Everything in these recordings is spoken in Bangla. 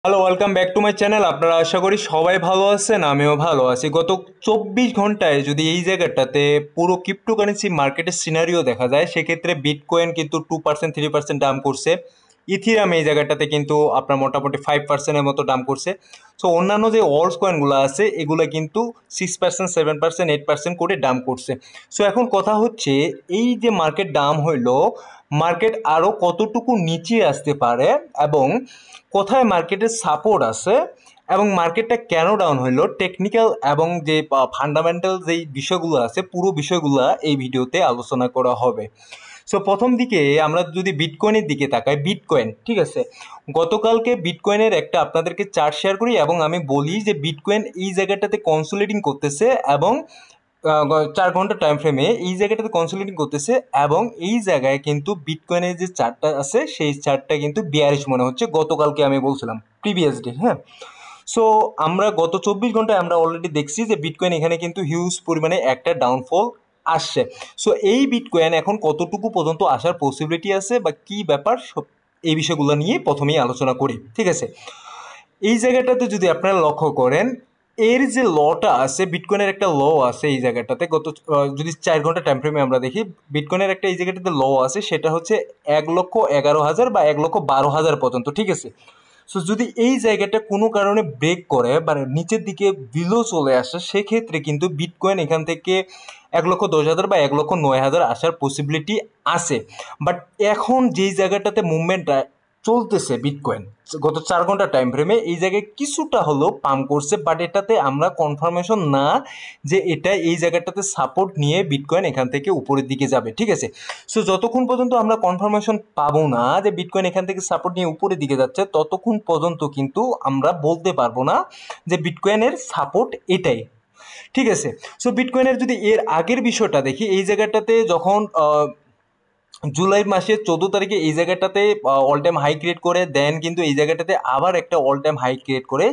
Hello, welcome back to my channel. আপনারা আশা করি সবাই ভালো আছেন, আমিও ভালো আছি। গত 24 ঘন্টায় যদি এই জায়গাটাতে পুরো ক্রিপ্টোকারেন্সি মার্কেটের সিনারিও দেখা যায়, সেক্ষেত্রে বিটকয়েন কিন্তু 2% 3% ডাম্প করছে। ইথিরাম এই জায়গাটাতে কিন্তু আপনার মোটামুটি 5%-এর মতো ডাম্প করছে। সো অন্যান্য যে অলস কয়েনগুলো আছে এগুলো কিন্তু 6%, 7%, 8% করে ডাম্প করছে। সো এখন কথা হচ্ছে, এই যে মার্কেট ডাউন হইলো, মার্কেট আরও কতটুকু নিচে আসতে পারে এবং কোথায় মার্কেটের সাপোর্ট আছে এবং মার্কেটটা কেন ডাউন হইলো, টেকনিক্যাল এবং যে ফান্ডামেন্টাল যেই বিষয়গুলো আছে পুরো বিষয়গুলো এই ভিডিওতে আলোচনা করা হবে। সো প্রথম দিকে আমরা যদি বিটকয়েনের দিকে তাকাই, বিটকয়েন ঠিক আছে, গতকালকে বিটকয়েনের একটা আপনাদেরকে চার্ট শেয়ার করি এবং আমি বলি যে বিটকয়েন এই জায়গাটাতে কনসোলিডিং করতেছে এবং 4 ঘন্টা টাইম ফ্রেমে এই জায়গাটাতে কনসোলিডিং করতেছে এবং এই জায়গায় কিন্তু বিটকয়েনের যে চার্টটা আছে সেই চার্টটা কিন্তু বিয়ারিশ মনে হচ্ছে। গতকালকে আমি বলছিলাম প্রিভিয়াস ডে, হ্যাঁ। সো আমরা গত 24 ঘন্টায় আমরা অলরেডি দেখছি যে বিটকয়েন এখানে কিন্তু হিউজ পরিমাণে একটা ডাউনফল আসছে। সো এই বিটকয়েন এখন কতটুকু পর্যন্ত আসার পসিবিলিটি আছে বা কি ব্যাপার, সব এই বিষয়গুলো নিয়ে প্রথমেই আলোচনা করি, ঠিক আছে। এই জায়গাটাতে যদি আপনারা লক্ষ্য করেন, এর যে লটা আছে, বিটকয়েনের একটা ল আছে এই জায়গাটাতে। যদি 4 ঘন্টা টাইম ফ্রেমে আমরা দেখি, বিটকয়েনের একটা এই জায়গাটাতে ল আছে, সেটা হচ্ছে 1,11,000 বা 1,12,000 পর্যন্ত, ঠিক আছে। সো যদি এই জায়গাটা কোনো কারণে ব্রেক করে বা নিচের দিকে বিলো চলে আসে, সেক্ষেত্রে কিন্তু বিটকয়েন এখান থেকে 1,10,000 বা 1,09,000 আসার পসিবিলিটি আছে। বাট এখন যেই জায়গাটাতে মুভমেন্ট চলতেছে বিটকয়েন গত 4 ঘন্টা টাইম ফ্রেমে, এই জায়গায় কিছুটা হলেও পাম্প করছে, বাট এটাতে আমরা কনফার্মেশন না যে এটা এই জায়গাটাতে সাপোর্ট নিয়ে বিটকয়েন এখান থেকে উপরের দিকে যাবে, ঠিক আছে। সো যতক্ষণ পর্যন্ত আমরা কনফার্মেশন পাবো না যে বিটকয়েন এখান থেকে সাপোর্ট নিয়ে উপরের দিকে যাচ্ছে, ততক্ষণ পর্যন্ত কিন্তু আমরা বলতে পারবো না যে বিটকয়েনের সাপোর্ট এটাই, ঠিক আছে। সো বিটকয়েনের যদি এর আগের বিষয়টা দেখি, এই জায়গাটাতে যখন জুলাই মাসের 14 তারিখে এই জায়গাটাতে অল টাইম হাই ক্রিয়েট করে দেন, কিন্তু এই জায়গাটাতে আবার একটা অল টাইম হাই ক্রিয়েট করে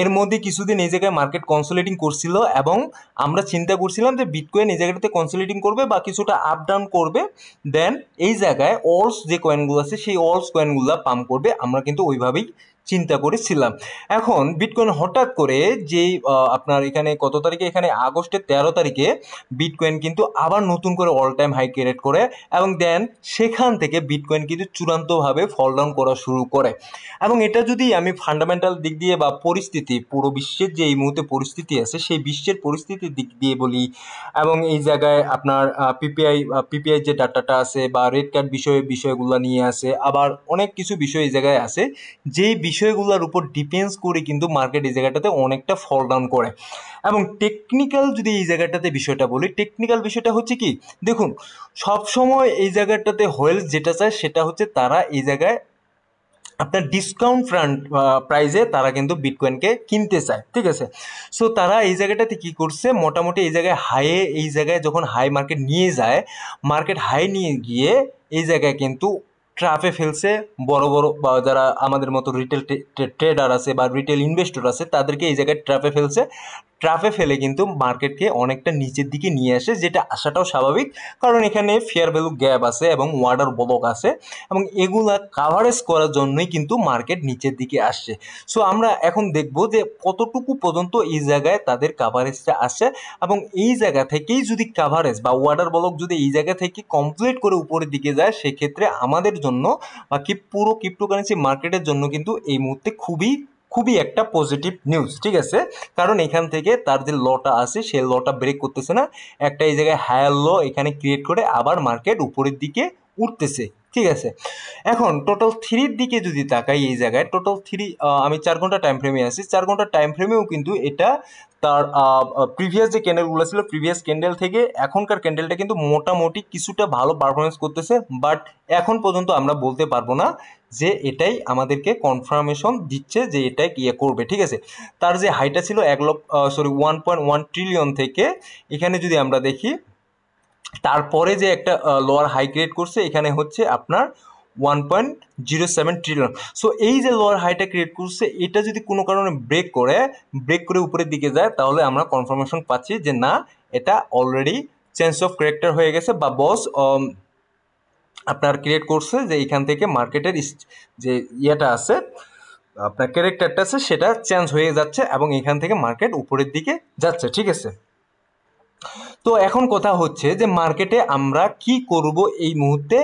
এর মধ্যে কিছুদিন এই জায়গায় মার্কেট কনসোলিডিং করছিল এবং আমরা চিন্তা করছিলাম যে বিটকয়েন এই জায়গাটাতে কনসোলিডিং করবে বা কিছুটা আপ ডাউন করবে, দেন এই জায়গায় অলস যে কয়েনগুলো আছে সেই অলস কয়েনগুলো পাম্প করবে, আমরা কিন্তু ওইভাবেই চিন্তা করেছিলাম। এখন বিটকয়েন হঠাৎ করে যেই আপনার এখানে কত তারিখে, এখানে আগস্টের 13 তারিখে বিটকয়েন কিন্তু আবার নতুন করে অল টাইম হাই ক্রিয়েট করে এবং দেন সেখান থেকে বিটকয়েন কিন্তু চূড়ান্তভাবে ফল ডাউন করা শুরু করে। এবং এটা যদি আমি ফান্ডামেন্টাল দিক দিয়ে বা পরিস্থিতি, পুরো বিশ্বের যে এই মুহূর্তে পরিস্থিতি আছে সেই বিশ্বের পরিস্থিতির দিক দিয়ে বলি, এবং এই জায়গায় আপনার পিপিআই যে ডাটাটা আছে বা রেড কার্ড বিষয়গুলো নিয়ে আসে, আবার অনেক কিছু বিষয় এই জায়গায় আছে যেই বিষয়গুলোর উপর ডিপেন্ডস করে কিন্তু মার্কেট এই জায়গাটাতে অনেকটা ফল ডাউন করে। এবং টেকনিক্যাল যদি এই জায়গাটাতে বিষয়টা বলি, টেকনিক্যাল বিষয়টা হচ্ছে কি, দেখুন সবসময় এই জায়গাটাতে হোয়েলস যেটা চায় সেটা হচ্ছে তারা এই জায়গায় আপনার ডিসকাউন্ট প্রাইজে তারা কিন্তু বিটকয়েনকে কিনতে চায়, ঠিক আছে। সো তারা এই জায়গাটাতে কি করছে, মোটামুটি এই জায়গায় এই জায়গায় যখন হাই মার্কেট নিয়ে যায়, মার্কেট হাই নিয়ে গিয়ে এই জায়গায় কিন্তু ট্রাফে ফেলছে বড় বড় বা যারা আমাদের মতো রিটেল ট্রেডার আছে বা রিটেল ইনভেস্টর আছে, তাদেরকে এই জায়গায় ট্রাফে ফেলছে। ট্রাফে ফেলে কিন্তু মার্কেটকে অনেকটা নিচের দিকে নিয়ে আসে, যেটা আসাটাও স্বাভাবিক, কারণ এখানে ফেয়ার ভ্যালু গ্যাপ আছে এবং ওয়ার্ডার ব্লক আছে এবং এগুলা কাভারেজ করার জন্যই কিন্তু মার্কেট নিচের দিকে আসছে। সো আমরা এখন দেখব যে কতটুকু পর্যন্ত এই জায়গায় তাদের কাভারেজটা আসে এবং এই জায়গা থেকেই যদি কাভারেজ বা ওয়ার্ডার ব্লক যদি এই জায়গা থেকে কমপ্লিট করে উপরের দিকে যায়, সেক্ষেত্রে আমাদের জন্য বা পুরো ক্রিপ্টোকারেন্সি মার্কেটের জন্য কিন্তু এই মুহূর্তে খুবই খুবই একটা পজিটিভ নিউজ, ঠিক আছে। কারণ এখান থেকে তার যে লটা আছে সেই লটা ব্রেক করতেছে না, একটা এই জায়গায় হায়ার ল এখানে ক্রিয়েট করে আবার মার্কেট উপরের দিকে উঠতেছে, ঠিক আছে। এখন টোটাল থ্রির দিকে যদি তাকাই, এই জায়গায় টোটাল থ্রি, আমি 4 ঘন্টা টাইম ফ্রেমে আছি, 4 ঘন্টা টাইম ফ্রেমেও কিন্তু এটা তার প্রিভিয়াস যে ক্যান্ডেলগুলো ছিল প্রিভিয়াস ক্যান্ডেল থেকে এখনকার ক্যান্ডেলটা কিন্তু মোটামুটি কিছুটা ভালো পারফরমেন্স করতেছে, বাট এখন পর্যন্ত আমরা বলতে পারবো না যে এটাই আমাদেরকে কনফার্মেশন দিচ্ছে যে এটাই ইয়ে করবে, ঠিক আছে। তার যে হাইটা ছিল 1.1 ট্রিলিয়ন থেকে, এখানে যদি আমরা দেখি তারপরে যে একটা লোয়ার হাই ক্রিয়েট করছে, এখানে হচ্ছে আপনার 1.07 ট্রিলিয়ন। সো এই যে লোয়ার হাইটা ক্রিয়েট করছে, এটা যদি কোনো কারণে ব্রেক করে উপরের দিকে যায়, তাহলে আমরা কনফার্মেশন পাচ্ছি যে না, এটা অলরেডি চেঞ্জ অফ ক্যারেক্টার হয়ে গেছে বা বস আপনার ক্রিয়েট করছে যে এখান থেকে মার্কেটের যে ইয়েটা আছে আপনার ক্যারেক্টারটা আছে সেটা চেঞ্জ হয়ে যাচ্ছে এবং এখান থেকে মার্কেট উপরের দিকে যাচ্ছে, ঠিক আছে। তো এখন কথা হচ্ছে যে মার্কেটে আমরা কি করব এই মুহূর্তে,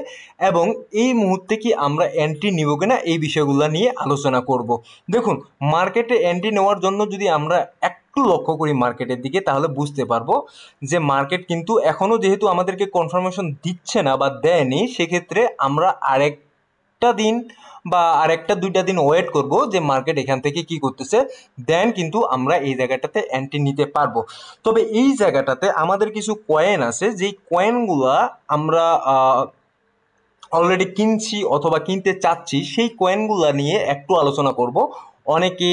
এবং এই মুহূর্তে কি আমরা এন্ট্রি নিব কিনা এই বিষয়গুলো নিয়ে আলোচনা করব। দেখুন, মার্কেটে এন্ট্রি নেওয়ার জন্য যদি আমরা একটু লক্ষ্য করি মার্কেটের দিকে, তাহলে বুঝতে পারবো যে মার্কেট কিন্তু এখনো যেহেতু আমাদেরকে কনফার্মেশন দিচ্ছে না বা দেয়নি, সেক্ষেত্রে আমরা আরেকটা দিন বা আরেকটা দুইটা দিন ওয়েট করব যে মার্কেট এখান থেকে কি করতেছে, দেন কিন্তু আমরা এই জায়গাটাতে এন্ট্রি নিতে পারবো। তবে এই জায়গাটাতে আমাদের কিছু কয়েন আছে, যেই কয়েনগুলা আমরা অলরেডি কিনছি অথবা কিনতে চাচ্ছি, সেই কয়েনগুলা নিয়ে একটু আলোচনা করব। অনেকে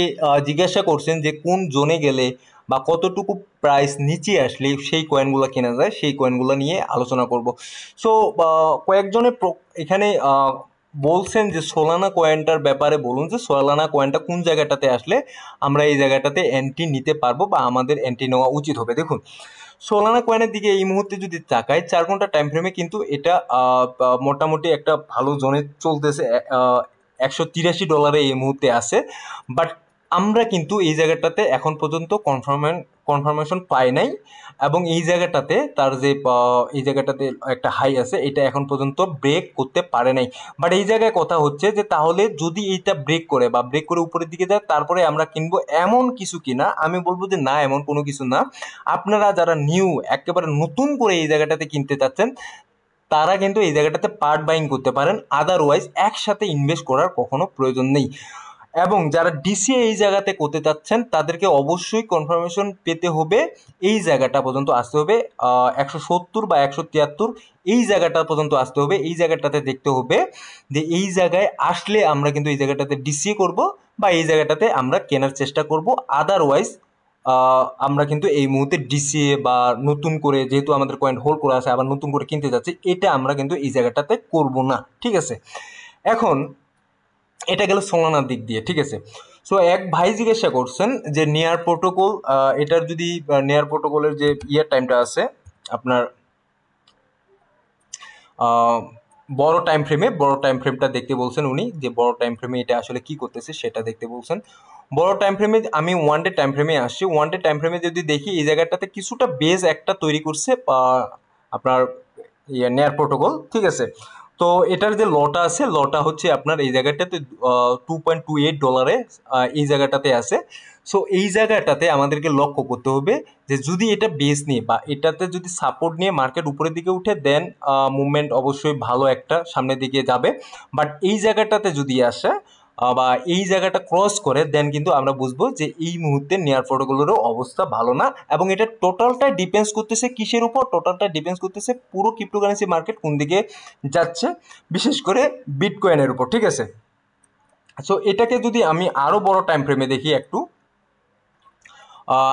জিজ্ঞাসা করছেন যে কোন জোনে গেলে বা কতটুকু প্রাইস নিচে আসলে সেই কয়েনগুলো কেনা যায়, সেই কয়েনগুলো নিয়ে আলোচনা করব। সো কয়েকজনে এখানে বলছেন যে সোলানা কয়েনটার ব্যাপারে বলুন, যে সোলানা কয়েনটা কোন জায়গাটাতে আসলে আমরা এই জায়গাটাতে এন্ট্রি নিতে পারবো বা আমাদের এন্ট্রি নেওয়া উচিত হবে। দেখুন, সোলানা কয়েনের দিকে এই মুহূর্তে যদি তাকাই 4 ঘন্টা টাইম ফ্রেমে কিন্তু এটা মোটামুটি একটা ভালো জোনে চলতেছে, $183 এই মুহূর্তে আছে। বাট আমরা কিন্তু এই জায়গাটাতে এখন পর্যন্ত কনফার্মেশন পাই নাই, এবং এই জায়গাটাতে তার যে এই জায়গাটাতে একটা হাই আছে, এটা এখন পর্যন্ত ব্রেক করতে পারে নাই। বাট এই জায়গায় কথা হচ্ছে যে তাহলে যদি এইটা ব্রেক করে বা ব্রেক করে উপরের দিকে যায়, তারপরে আমরা কিনবো, এমন কিছু কিনা আমি বলবো যে না, এমন কোনো কিছু না। আপনারা যারা নিউ একেবারে নতুন করে এই জায়গাটাতে কিনতে চাচ্ছেন, তারা কিন্তু এই জায়গাটাতে পার্ট বাইং করতে পারেন, আদারওয়াইজ একসাথে ইনভেস্ট করার কখনো প্রয়োজন নেই। এবং যারা ডিসিএ এই জায়গাতে করতে চাচ্ছেন, তাদেরকে অবশ্যই কনফার্মেশন পেতে হবে, এই জায়গাটা পর্যন্ত আসতে হবে, 170 বা 173 এই জায়গাটা পর্যন্ত আসতে হবে। এই জায়গাটাতে দেখতে হবে যে এই জায়গায় আসলে আমরা কিন্তু এই জায়গাটাতে ডিসিএ করব বা এই জায়গাটাতে আমরা কেনার চেষ্টা করব। আদারওয়াইজ আমরা কিন্তু এই মুহূর্তে ডিসিএ বা নতুন করে, যেহেতু আমাদের কয়েন হোল্ড করা আছে, আবার নতুন করে কিনতে যাচ্ছি, এটা আমরা কিন্তু এই জায়গাটাতে করব না, ঠিক আছে। এখন এটা গেল সোলানার দিক দিয়ে, ঠিক আছে। সো এক ভাই জিজ্ঞাসা করছেন যে নিয়ার প্রোটোকল, এটার যদি নিয়ার প্রোটোকলের যে টাইমটা আছে আপনার বড় টাইম ফ্রেমটা দেখতে বলছেন উনি, যে বড় টাইম ফ্রেমে এটা আসলে কি করতেছে সেটা দেখতে বলছেন। বড় টাইম ফ্রেমে আমি ওয়ান ডে টাইম ফ্রেমে আসছি। ওয়ান ডে টাইম ফ্রেমে যদি দেখি, এই জায়গাটাতে কিছুটা বেজ একটা তৈরি করছে আপনার নেয়ার প্রোটোকল, ঠিক আছে। তো এটার যে লটা আছে, লটা হচ্ছে আপনার এই জায়গাটাতে $2.28 এই জায়গাটাতে আছে। সো এই জায়গাটাতে আমাদেরকে লক্ষ্য করতে হবে যে যদি এটা বেস নিয়ে বা এটাতে যদি সাপোর্ট নিয়ে মার্কেট উপরের দিকে উঠে, দেন মুভমেন্ট অবশ্যই ভালো একটা সামনের দিকে যাবে। বাট এই জায়গাটাতে যদি আসে বা এই জায়গাটা ক্রস করে, দেন কিন্তু আমরা বুঝবো যে এই মুহূর্তে নেয়ার প্রোটোকলেরও অবস্থা ভালো না। এবং এটা টোটালটা ডিপেন্ডস করতেছে কিসের উপর? টোটালটা ডিপেন্ডস করতেছে পুরো ক্রিপ্টোকারেন্সি মার্কেট কোন দিকে যাচ্ছে, বিশেষ করে বিটকয়েনের উপর, ঠিক আছে। সো এটাকে যদি আমি আরো বড় টাইম ফ্রেমে দেখি একটু,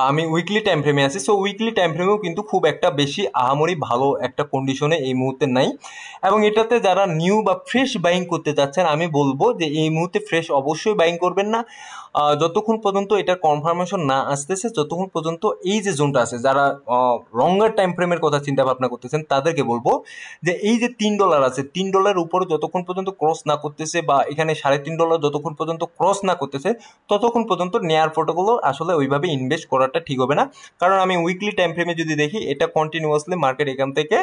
আমি উইকলি টাইম ফ্রেমে আছি। সো উইকলি টাইম ফ্রেমেও কিন্তু খুব একটা বেশি আহামরি ভালো একটা কন্ডিশনে এই মুহূর্তে নাই। এবং এটাতে যারা নিউ বা ফ্রেশ বাইং করতে চাচ্ছেন, আমি বলবো যে এই মুহূর্তে ফ্রেশ অবশ্যই বাইং করবেন না, যতক্ষণ পর্যন্ত এটার কনফার্মেশন না আসতেছে, যতক্ষণ পর্যন্ত এই যে জোনটা আছে, যারা লঙ্গার টাইম ফ্রেমের কথা চিন্তা ভাবনা করতেছেন, তাদেরকে বলবো যে এই যে $3 আছে, $3 উপরে যতক্ষণ পর্যন্ত ক্রস না করতেছে বা এখানে $3.5 যতক্ষণ পর্যন্ত ক্রস না করতেছে, ততক্ষণ পর্যন্ত নেয়ার প্রোটোকল আসলে ওইভাবে ইনভেস্ট করাটা ঠিক হবে না। কারণ আমি উইকলি টাইম ফ্রেমে যদি দেখি, এটা কন্টিনিউয়াসলি মার্কেট এখান থেকে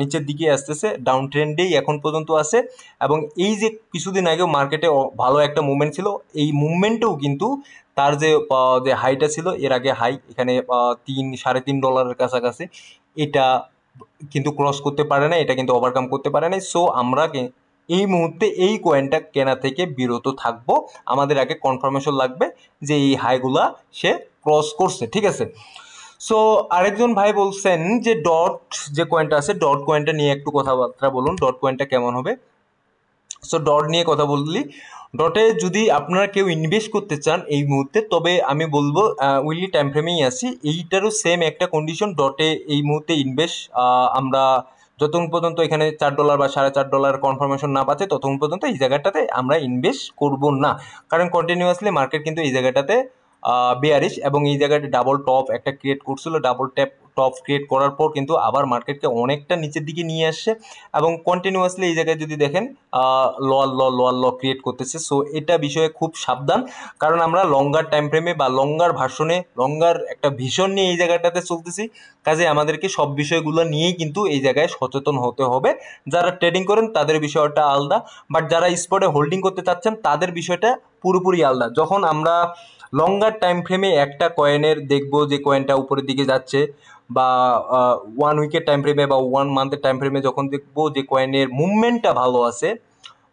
নিচের দিকে আসতেছে, ডাউন ট্রেন্ডেই এখন পর্যন্ত আছে। এবং এই যে কিছুদিন আগেও মার্কেটে ভালো একটা মুভমেন্ট ছিল, এই মুভমেন্টেও কিন্তু তার যে যে হাইটা ছিল, এর আগে হাই এখানে $3-3.5 কাছাকাছি, এটা কিন্তু ক্রস করতে পারে না, এটা কিন্তু ওভারকাম করতে পারে না। সো আমরা এই মুহূর্তে এই কয়েনটা কেনা থেকে বিরত থাকবো। আমাদের আগে কনফার্মেশন লাগবে যে এই হাইগুলা সে ক্রস করছে, ঠিক আছে। সো আরেকজন ভাই বলছেন যে ডট যে কয়েনটা আছে, ডট কয়েনটা নিয়ে একটু কথাবার্তা বলুন, ডট কয়েনটা কেমন হবে। সো ডট নিয়ে কথা বললি, ডটে যদি আপনারা কেউ ইনভেস্ট করতে চান এই মুহূর্তে, তবে আমি বলবো উইকলি টাইম ফ্রেমেই আছি, এইটারও সেম একটা কন্ডিশন। ডটে এই মুহূর্তে ইনভেস্ট আমরা যতক্ষণ পর্যন্ত এখানে $4 বা $4.5 কনফার্মেশন না পাচ্ছে, ততক্ষণ পর্যন্ত এই জায়গাটাতে আমরা ইনভেস্ট করব না। কারণ কন্টিনিউয়াসলি মার্কেট কিন্তু এই জায়গাটাতে বেয়ারিশ, এবং এই জায়গাটা ডাবল টপ একটা ক্রিয়েট করছিল, ডাবল ট্যাপ টপ ক্রিয়েট করার পর কিন্তু আবার মার্কেটকে অনেকটা নিচের দিকে নিয়ে আসছে এবং কন্টিনিউয়াসলি এই জায়গায় যদি দেখেন লোয়ার ল ক্রিয়েট করতেছে। সো এটা বিষয়ে খুব সাবধান, কারণ আমরা লঙ্গার টাইম ফ্রেমে বা লঙ্গার ভার্সনে লঙ্গার একটা ভিশন নিয়ে এই জায়গাটাতে চলতেছি। কাজে আমাদেরকে সব বিষয়গুলো নিয়েই কিন্তু এই জায়গায় সচেতন হতে হবে। যারা ট্রেডিং করেন তাদের বিষয়টা আলাদা, বাট যারা স্পটে হোল্ডিং করতে চাচ্ছেন তাদের বিষয়টা পুরোপুরি আলাদা। যখন আমরা লঙ্গার টাইম ফ্রেমে একটা কয়েনের দেখবো যে কয়েনটা উপরের দিকে যাচ্ছে, বা 1 উইকের টাইম ফ্রেমে বা 1 মান্থের টাইম ফ্রেমে যখন দেখবো যে কয়েনের মুভমেন্টটা ভালো আছে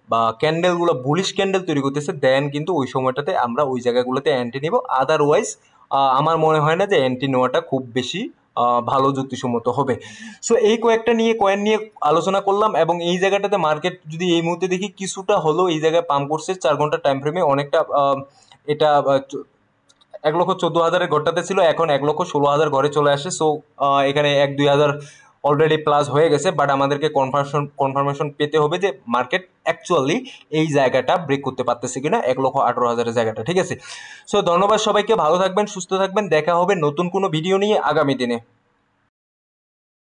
বা ক্যান্ডেলগুলো বুলিশ ক্যান্ডেল তৈরি করতেছে, দেন কিন্তু ওই সময়টাতে আমরা ওই জায়গাগুলোতে অ্যান্টি নিব। আদারওয়াইজ আমার মনে হয় না যে অ্যান্টি নেওয়াটা খুব বেশি ভালো যুক্তিসম্মত হবে। সো এই কয়েকটা নিয়ে কয়েন নিয়ে আলোচনা করলাম, এবং এই জায়গাটাতে মার্কেট যদি এই মুহূর্তে দেখি কিছুটা হলো এই জায়গায় পাম্প করছে 4 ঘন্টা টাইম ফ্রেমে অনেকটা। এটা 1,14,000-এর ঘরটাতে ছিল, এখন 1,16,000 ঘরে চলে আসে। সো এখানে 1-2 হাজার অলরেডি প্লাস হয়ে গেছে, বাট আমাদেরকে কনফার্মেশন পেতে হবে যে মার্কেট অ্যাকচুয়ালি এই জায়গাটা ব্রেক করতে পারতেছে কিনা, 1,18,000-এর জায়গাটা। ঠিক আছে, সো ধন্যবাদ সবাইকে, ভালো থাকবেন, সুস্থ থাকবেন, দেখা হবে নতুন কোনো ভিডিও নিয়ে আগামী দিনে।